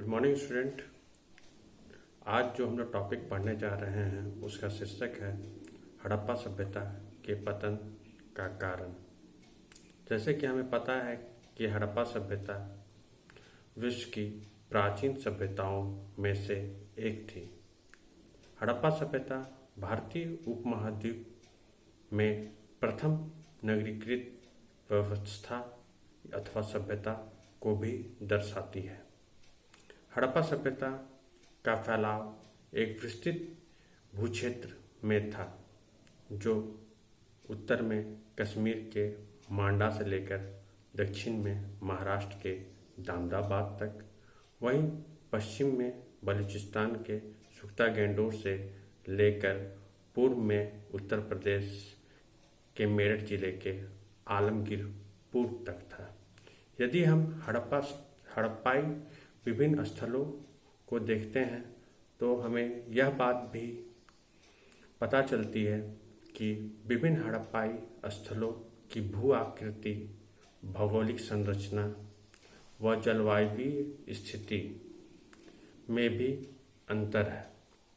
Morning student. आज जो हम लोग टॉपिक पढ़ने जा रहे हैं उसका शीर्षक है हड़प्पा सभ्यता के पतन का कारण। जैसे कि हमें पता है कि हड़प्पा सभ्यता विश्व की प्राचीन सभ्यताओं में से एक थी। हड़प्पा सभ्यता भारतीय उपमहाद्वीप में प्रथम नगरीकृत व्यवस्था अथवा सभ्यता को भी दर्शाती है। हड़प्पा सभ्यता का फैलाव एक विस्तृत भूक्षेत्र में था, जो उत्तर में कश्मीर के मांडा से लेकर दक्षिण में महाराष्ट्र के दामदाबाद तक, वहीं पश्चिम में बलूचिस्तान के सुख्ता गैंडोर से लेकर पूर्व में उत्तर प्रदेश के मेरठ जिले के आलमगीरपुर तक था। यदि हम हड़प्पाई विभिन्न स्थलों को देखते हैं तो हमें यह बात भी पता चलती है कि विभिन्न हड़प्पाई स्थलों की भू आकृति, भौगोलिक संरचना व जलवायु स्थिति में भी अंतर है।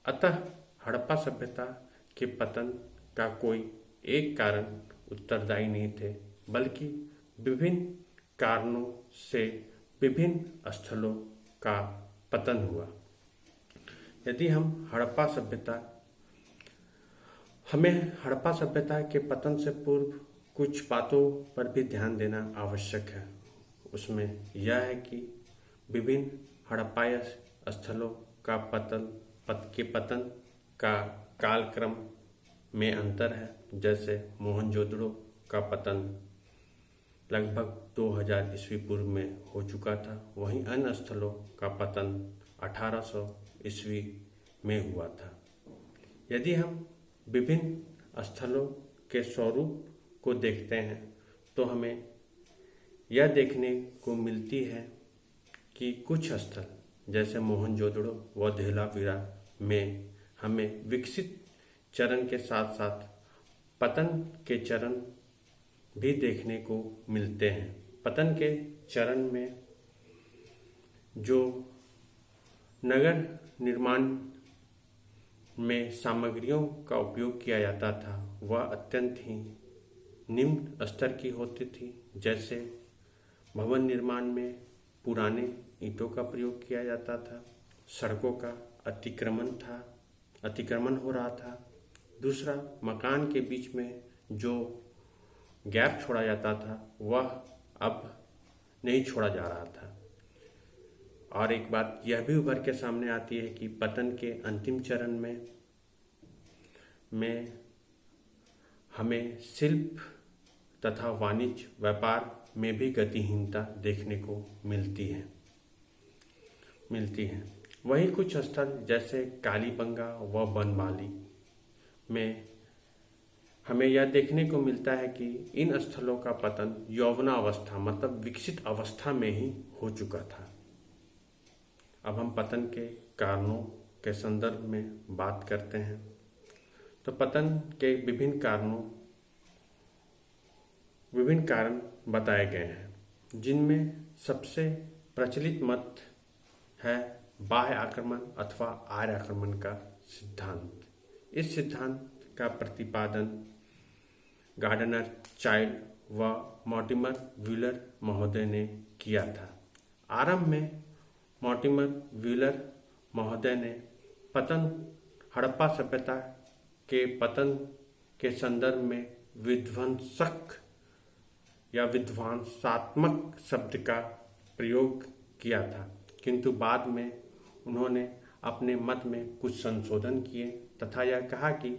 अतः हड़प्पा सभ्यता के पतन का कोई एक कारण उत्तरदायी नहीं थे, बल्कि विभिन्न कारणों से विभिन्न स्थलों का पतन हुआ। यदि हमें हड़प्पा सभ्यता के पतन से पूर्व कुछ बातों पर भी ध्यान देना आवश्यक है। उसमें यह है कि विभिन्न हड़प्पाई स्थलों का पतन का कालक्रम में अंतर है। जैसे मोहनजोदड़ो का पतन लगभग 2000 ईस्वी पूर्व में हो चुका था, वहीं अन्य स्थलों का पतन 1800 ईस्वी में हुआ था। यदि हम विभिन्न स्थलों के स्वरूप को देखते हैं तो हमें यह देखने को मिलती है कि कुछ स्थल जैसे मोहनजोदड़ो व धोलावीरा में हमें विकसित चरण के साथ साथ पतन के चरण भी देखने को मिलते हैं। पतन के चरण में जो नगर निर्माण में सामग्रियों का उपयोग किया जाता था वह अत्यंत ही निम्न स्तर की होती थी। जैसे भवन निर्माण में पुराने ईंटों का प्रयोग किया जाता था, सड़कों का अतिक्रमण हो रहा था। दूसरा, मकान के बीच में जो गैप छोड़ा जाता था वह अब नहीं छोड़ा जा रहा था। और एक बात यह भी उभर के सामने आती है कि पतन के अंतिम चरण में हमें शिल्प तथा वाणिज्य व्यापार में भी गतिहीनता देखने को मिलती है। वहीं कुछ स्थल जैसे कालीबंगा व बनमाली में हमें यह देखने को मिलता है कि इन स्थलों का पतन यौवनावस्था मतलब विकसित अवस्था में ही हो चुका था। अब हम पतन के कारणों के संदर्भ में बात करते हैं तो पतन के विभिन्न कारण बताए गए हैं, जिनमें सबसे प्रचलित मत है बाह्य आक्रमण अथवा आर्य आक्रमण का सिद्धांत। इस सिद्धांत का प्रतिपादन गार्डनर, चाइल्ड व मॉर्टिमर व्हीलर महोदय ने किया था। आरंभ में मॉर्टिमर व्हीलर महोदय ने हड़प्पा सभ्यता के पतन के संदर्भ में विध्वंसात्मक शब्द का प्रयोग किया था, किंतु बाद में उन्होंने अपने मत में कुछ संशोधन किए तथा यह कहा कि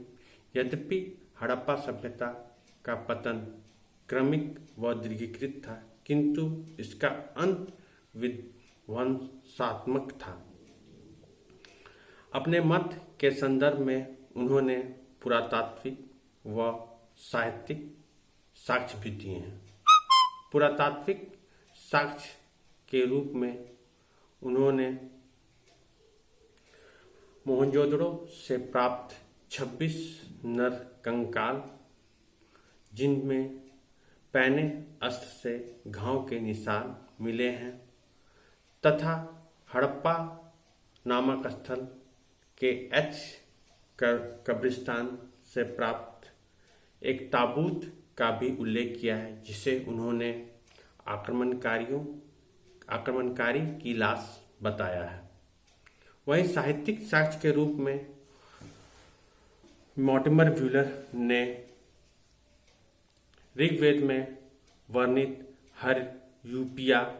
यद्यपि हड़प्पा सभ्यता का पतन क्रमिक व दीर्घीकृत था, किंतु इसका अंत विध्वंसात्मक था। अपने मत के संदर्भ में उन्होंने पुरातात्विक व साहित्यिक साक्ष्य भी दिए हैं। पुरातात्विक साक्ष्य के रूप में उन्होंने मोहनजोदड़ो से प्राप्त 26 नरकंकाल, जिनमें पैने अस्त्र से घाव के निशान मिले हैं, तथा हड़प्पा नामक स्थल के एच कब्रिस्तान से प्राप्त एक ताबूत का भी उल्लेख किया है, जिसे उन्होंने आक्रमणकारी की लाश बताया है। वहीं साहित्यिक साक्ष्य के रूप में मॉर्टिमर व्हीलर ने ऋग्वेद में वर्णित यूपिया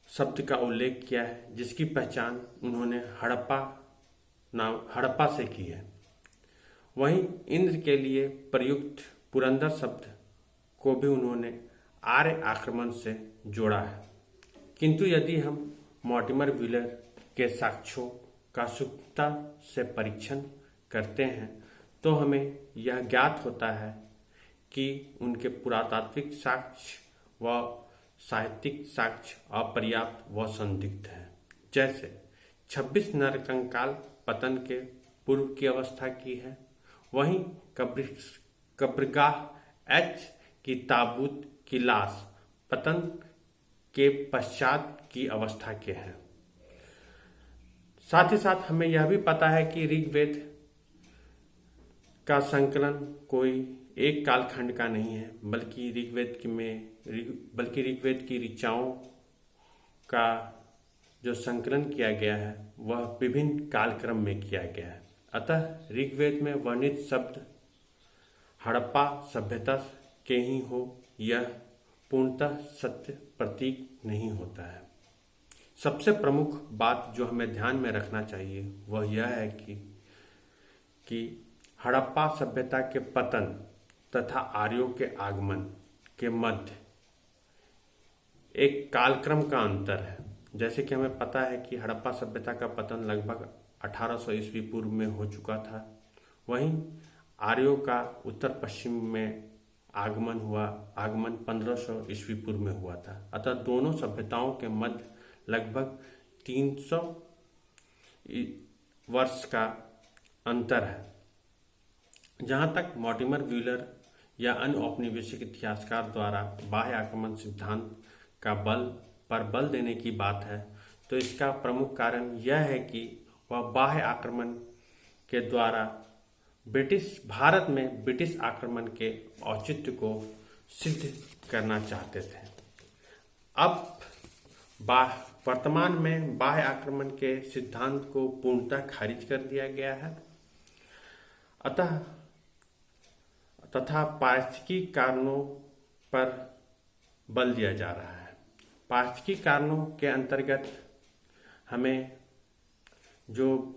शब्द का उल्लेख किया है, जिसकी पहचान उन्होंने हड़प्पा से की है। वहीं इंद्र के लिए प्रयुक्त पुरंदर शब्द को भी उन्होंने आर्य आक्रमण से जोड़ा है। किंतु यदि हम मॉर्टिमर व्हीलर के साक्ष्यों का सूक्ष्मता से परीक्षण करते हैं तो हमें यह ज्ञात होता है कि उनके पुरातात्विक साक्ष्य व साहित्यिक साक्ष्य अपर्याप्त व संदिग्ध है। जैसे 26 नरकंकाल पतन के पूर्व की अवस्था की है, वहीं कब्रगाह एच की ताबूत की लाश पतन के पश्चात की अवस्था के हैं। साथ ही साथ हमें यह भी पता है कि ऋग्वेद का संकलन कोई एक कालखंड का नहीं है, बल्कि ऋग्वेद की ऋचाओं का जो संकलन किया गया है वह विभिन्न कालक्रम में किया गया है। अतः ऋग्वेद में वर्णित शब्द हड़प्पा सभ्यता के ही हो, यह पूर्णतः सत्य प्रतीक नहीं होता है। सबसे प्रमुख बात जो हमें ध्यान में रखना चाहिए वह यह है कि हड़प्पा सभ्यता के पतन तथा आर्यों के आगमन के मध्य एक कालक्रम का अंतर है। जैसे कि हमें पता है कि हड़प्पा सभ्यता का पतन लगभग 1800 ईस्वी पूर्व में हो चुका था, वहीं आर्यों का उत्तर पश्चिम में आगमन 1500 ईस्वी पूर्व में हुआ था। अतः दोनों सभ्यताओं के मध्य लगभग 300 वर्ष का अंतर है। जहां तक मॉर्टिमर व्हीलर या अन्य औपनिवेशिक इतिहासकार द्वारा बाह्य आक्रमण सिद्धांत का बल देने की बात है, तो इसका प्रमुख कारण यह है कि वह बाह्य आक्रमण के द्वारा भारत में ब्रिटिश आक्रमण के औचित्य को सिद्ध करना चाहते थे। अब वर्तमान में बाह्य आक्रमण के सिद्धांत को पूर्णतः खारिज कर दिया गया है। तथा पारिस्थितिकी कारणों पर बल दिया जा रहा है। पारिस्थितिकी कारणों के अंतर्गत हमें जो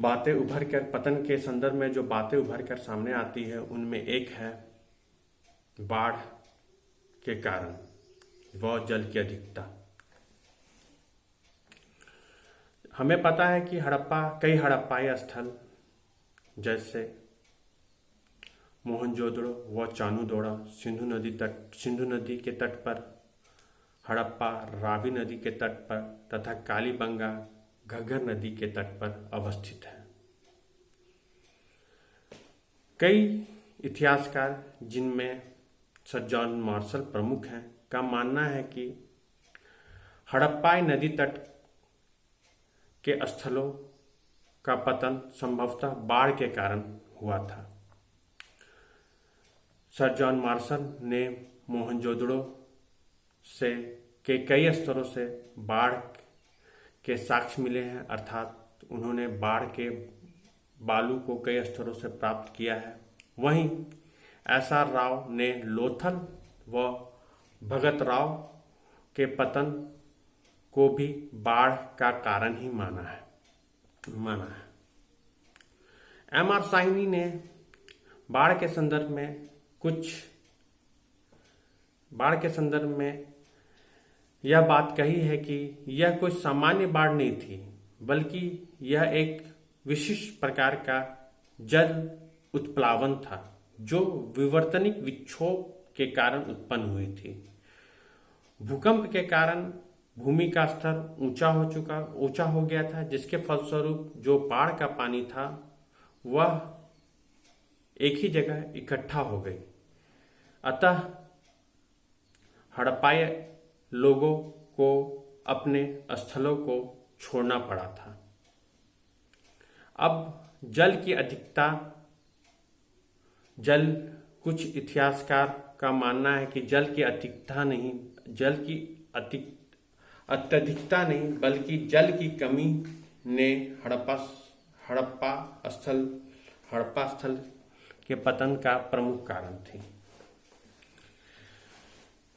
बातें उभर कर पतन के संदर्भ में जो बातें उभर कर सामने आती है, उनमें एक है बाढ़ के कारण व जल की अधिकता। हमें पता है कि कई हड़प्पाई स्थल जैसे मोहनजोदड़ो व चानूदोड़ा सिंधु नदी के तट पर, हड़प्पा रावी नदी के तट पर तथा कालीबंगा घग्गर नदी के तट पर अवस्थित है। कई इतिहासकार, जिनमें सर जॉन मार्शल प्रमुख हैं, का मानना है कि हड़प्पाई नदी तट के स्थलों का पतन संभवतः बाढ़ के कारण हुआ था। सर जॉन मार्शल ने मोहनजोदड़ो के कई स्तरों से बाढ़ के साक्ष्य मिले हैं, अर्थात उन्होंने बाढ़ के बालू को कई स्तरों से प्राप्त किया है। वहीं एसआर राव ने लोथल व भगत राव के पतन को भी बाढ़ का कारण ही माना है। एम.आर. साहनी ने बाढ़ के संदर्भ में यह बात कही है कि यह कोई सामान्य बाढ़ नहीं थी, बल्कि यह एक विशिष्ट प्रकार का जल उत्प्लावन था जो विवर्तनिक विक्षोभ के कारण उत्पन्न हुई थी। भूकंप के कारण भूमि का स्तर ऊंचा हो गया था, जिसके फलस्वरूप जो बाढ़ का पानी था वह एक ही जगह इकट्ठा हो गई। अतः हड़प्पाई लोगों को अपने स्थलों को छोड़ना पड़ा था। अब जल की अधिकता, कुछ इतिहासकार का मानना है कि जल की अधिकता नहीं, अत्यधिकता नहीं, बल्कि जल की कमी ने हड़प्पा स्थल के पतन का प्रमुख कारण थी।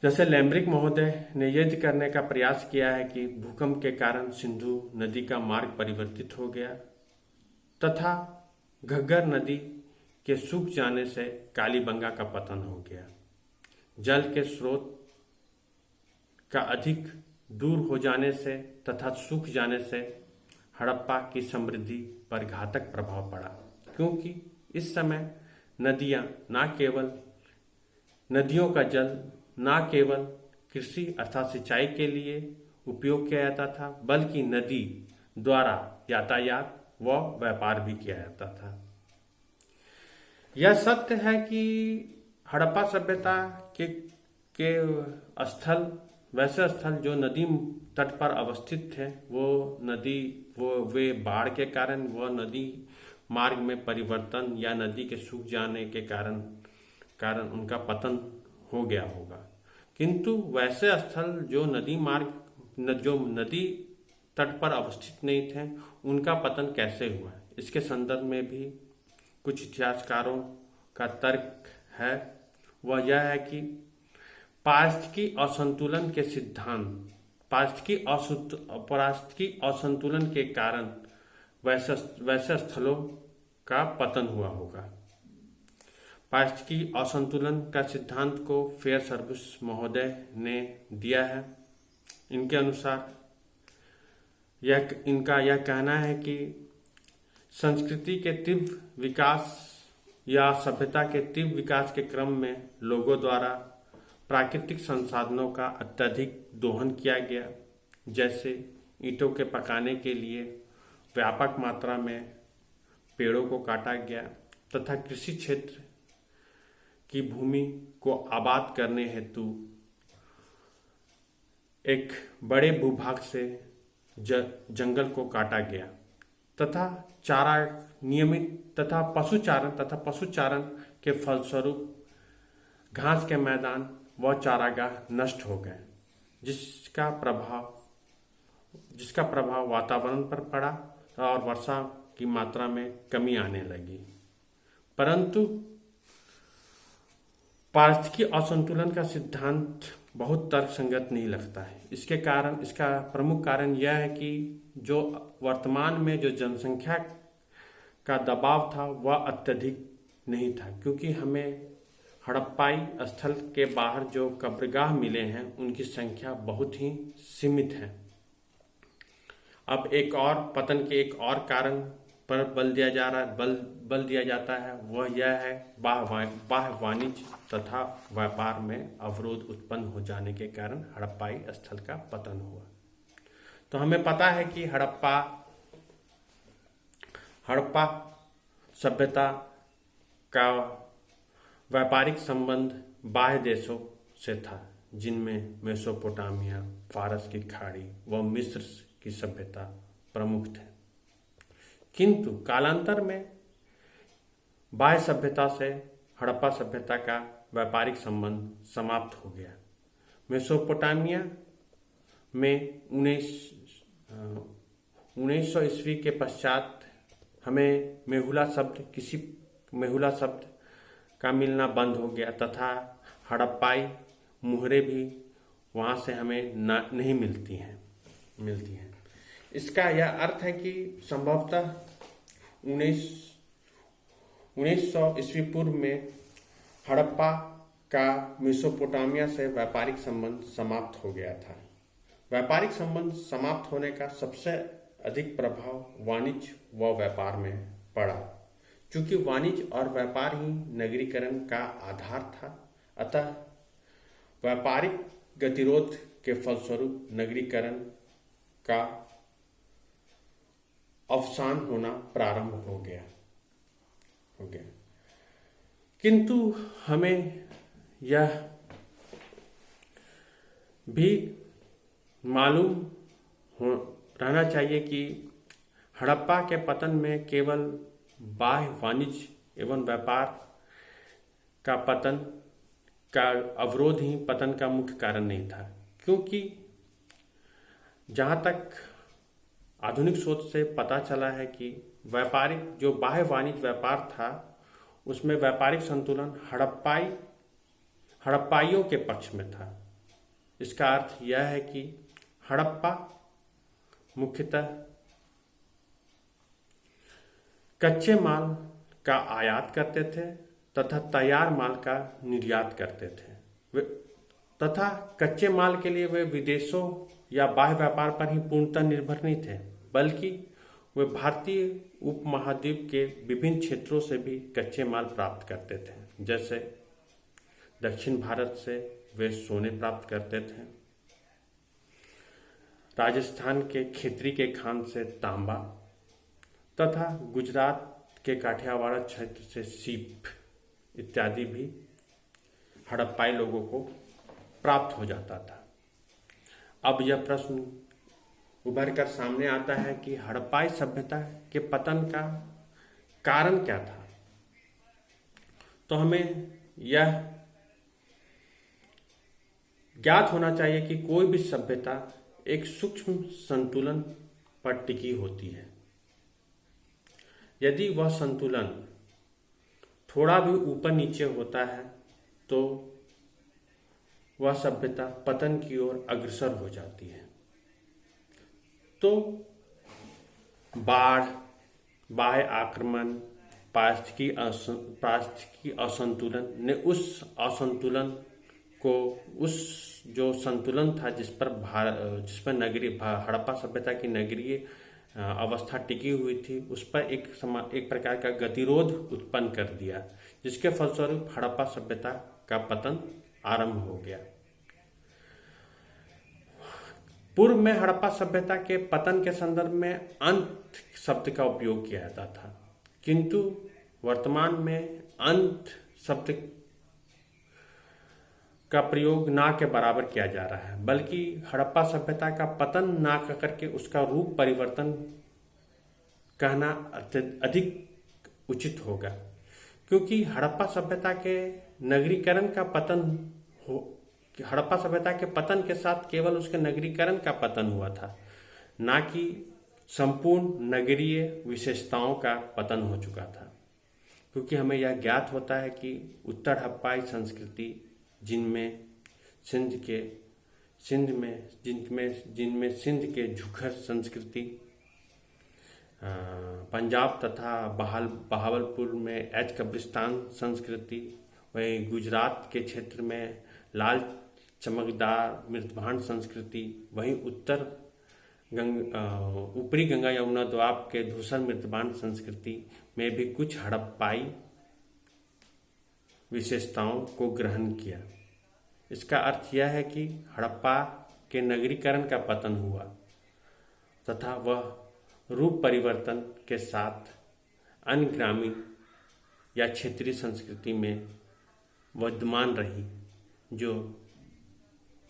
जैसे लैम्ब्रिक महोदय ने यह करने का प्रयास किया है कि भूकंप के कारण सिंधु नदी का मार्ग परिवर्तित हो गया तथा घग्गर नदी के सूख जाने से कालीबंगा का पतन हो गया। जल के स्रोत का अधिक दूर हो जाने से तथा सूख जाने से हड़प्पा की समृद्धि पर घातक प्रभाव पड़ा, क्योंकि इस समय नदियों का जल न केवल कृषि अर्थात सिंचाई के लिए उपयोग किया जाता था, बल्कि नदी द्वारा यातायात व व्यापार भी किया जाता था। यह सत्य है कि हड़प्पा सभ्यता के वैसे स्थल जो नदी तट पर अवस्थित थे, वे बाढ़ के कारण, वह नदी मार्ग में परिवर्तन या नदी के सूख जाने के कारण उनका पतन हो गया होगा। किंतु वैसे स्थल जो नदी तट पर अवस्थित नहीं थे, उनका पतन कैसे हुआ, इसके संदर्भ में भी कुछ इतिहासकारों का तर्क है। वह यह है कि पारिस्थितिकी असंतुलन के कारण वैसे स्थलों का पतन हुआ होगा। पारिस्थितिकी असंतुलन का सिद्धांत को फेयर सर्विस महोदय ने दिया है। इनके अनुसार इनका यह कहना है कि संस्कृति के तीव्र विकास या सभ्यता के तीव्र विकास के क्रम में लोगों द्वारा प्राकृतिक संसाधनों का अत्यधिक दोहन किया गया। जैसे ईंटों के पकाने के लिए व्यापक मात्रा में पेड़ों को काटा गया तथा कृषि क्षेत्र की भूमि को आबाद करने हेतु एक बड़े भूभाग से जंगल को काटा गया तथा चारा नियमित तथा पशुचारण के फलस्वरूप घास के मैदान व चारागाह नष्ट हो गए, जिसका प्रभाव वातावरण पर पड़ा और वर्षा की मात्रा में कमी आने लगी। परंतु पारिस्थितिकी असंतुलन का सिद्धांत बहुत तर्कसंगत नहीं लगता है। इसका प्रमुख कारण यह है कि जो वर्तमान में जो जनसंख्या का दबाव था वह अत्यधिक नहीं था, क्योंकि हमें हड़प्पाई स्थल के बाहर जो कब्रगाह मिले हैं उनकी संख्या बहुत ही सीमित है। अब पतन के एक और कारण पर बल दिया जाता है, वह यह है बाह्य वाणिज्य तथा व्यापार में अवरोध उत्पन्न हो जाने के कारण हड़प्पाई स्थल का पतन हुआ। तो हमें पता है कि हड़प्पा सभ्यता का व्यापारिक संबंध बाह्य देशों से था, जिनमें मेसोपोटामिया, फारस की खाड़ी व मिस्र की सभ्यता प्रमुख थे। किंतु कालांतर में बाह्य सभ्यता से हड़प्पा सभ्यता का व्यापारिक संबंध समाप्त हो गया। मेसोपोटामिया में 1900 ईस्वी के पश्चात हमें मेहुला शब्द का मिलना बंद हो गया तथा हड़प्पाई मुहरें भी वहाँ से हमें नहीं मिलती हैं। इसका यह अर्थ है कि संभवतः 1900 ईस्वी पूर्व में हड़प्पा का मेसोपोटामिया से व्यापारिक संबंध समाप्त हो गया था। व्यापारिक संबंध समाप्त होने का सबसे अधिक प्रभाव वाणिज्य व व्यापार में पड़ा। चूंकि वाणिज्य और व्यापार ही नगरीकरण का आधार था, अतः व्यापारिक गतिरोध के फलस्वरूप नगरीकरण का अवसान होना प्रारंभ हो गया। किंतु हमें यह भी मालूम रहना चाहिए कि हड़प्पा के पतन में केवल बाह्य वाणिज्य एवं व्यापार का पतन का अवरोध ही पतन का मुख्य कारण नहीं था, क्योंकि जहाँ तक आधुनिक सोच से पता चला है कि व्यापारिक जो बाह्य वाणिज्य व्यापार था उसमें व्यापारिक संतुलन हड़प्पाइयों के पक्ष में था। इसका अर्थ यह है कि हड़प्पा मुख्यतः कच्चे माल का आयात करते थे तथा तैयार माल का निर्यात करते थे तथा कच्चे माल के लिए वे विदेशों या बाह्य व्यापार पर ही पूर्णतः निर्भर नहीं थे, बल्कि वे भारतीय उपमहाद्वीप के विभिन्न क्षेत्रों से भी कच्चे माल प्राप्त करते थे। जैसे दक्षिण भारत से वे सोने प्राप्त करते थे, राजस्थान के खेतरी के खान से तांबा तथा गुजरात के काठियावाड़ क्षेत्र से सीप इत्यादि भी हड़प्पाई लोगों को प्राप्त हो जाता था। अब यह प्रश्न उभर कर सामने आता है कि हड़प्पाई सभ्यता के पतन का कारण क्या था। तो हमें यह ज्ञात होना चाहिए कि कोई भी सभ्यता एक सूक्ष्म संतुलन पर टिकी होती है। यदि वह संतुलन थोड़ा भी ऊपर नीचे होता है तो वह सभ्यता पतन की ओर अग्रसर हो जाती है। तो बाढ़, बाह्य आक्रमण, पारिस्थितिकी असंतुलन ने उस असंतुलन को, उस जो संतुलन था जिस पर हड़प्पा सभ्यता की नगरीय अवस्था टिकी हुई थी, उस पर एक प्रकार का गतिरोध उत्पन्न कर दिया, जिसके फलस्वरूप हड़प्पा सभ्यता का पतन आरंभ हो गया। पूर्व में हड़प्पा सभ्यता के पतन के संदर्भ में अंत शब्द का उपयोग किया जाता था, किंतु वर्तमान में अंत शब्द का प्रयोग ना के बराबर किया जा रहा है, बल्कि हड़प्पा सभ्यता का पतन ना करके उसका रूप परिवर्तन कहना अधिक उचित होगा, क्योंकि हड़प्पा सभ्यता के नगरीकरण का हड़प्पा सभ्यता के पतन के साथ केवल उसके नगरीकरण का पतन हुआ था, ना कि संपूर्ण नगरीय विशेषताओं का पतन हो चुका था। क्योंकि हमें यह ज्ञात होता है कि उत्तर हड़प्पाई संस्कृति जिनमें सिंध के झुखर संस्कृति, पंजाब तथा बहावलपुर में एच कब्रिस्तान संस्कृति, वहीं गुजरात के क्षेत्र में लाल चमकदार मृतभांड संस्कृति, वहीं ऊपरी गंगा यमुना द्वाब के धूसर मृतभांड संस्कृति में भी कुछ हड़प्पाई विशेषताओं को ग्रहण किया। इसका अर्थ यह है कि हड़प्पा के नगरीकरण का पतन हुआ तथा वह रूप परिवर्तन के साथ अन्य ग्रामीण या क्षेत्रीय संस्कृति में विद्यमान रही, जो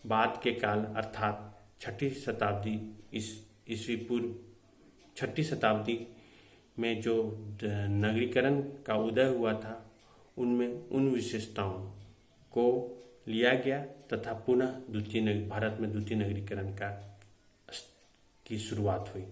बाद के काल अर्थात 6ठी शताब्दी ईस्वी पूर्व 6ठी शताब्दी में जो नगरीकरण का उदय हुआ था, उनमें उन विशेषताओं को लिया गया तथा पुनः भारत में द्वितीय नगरीकरण की शुरुआत हुई।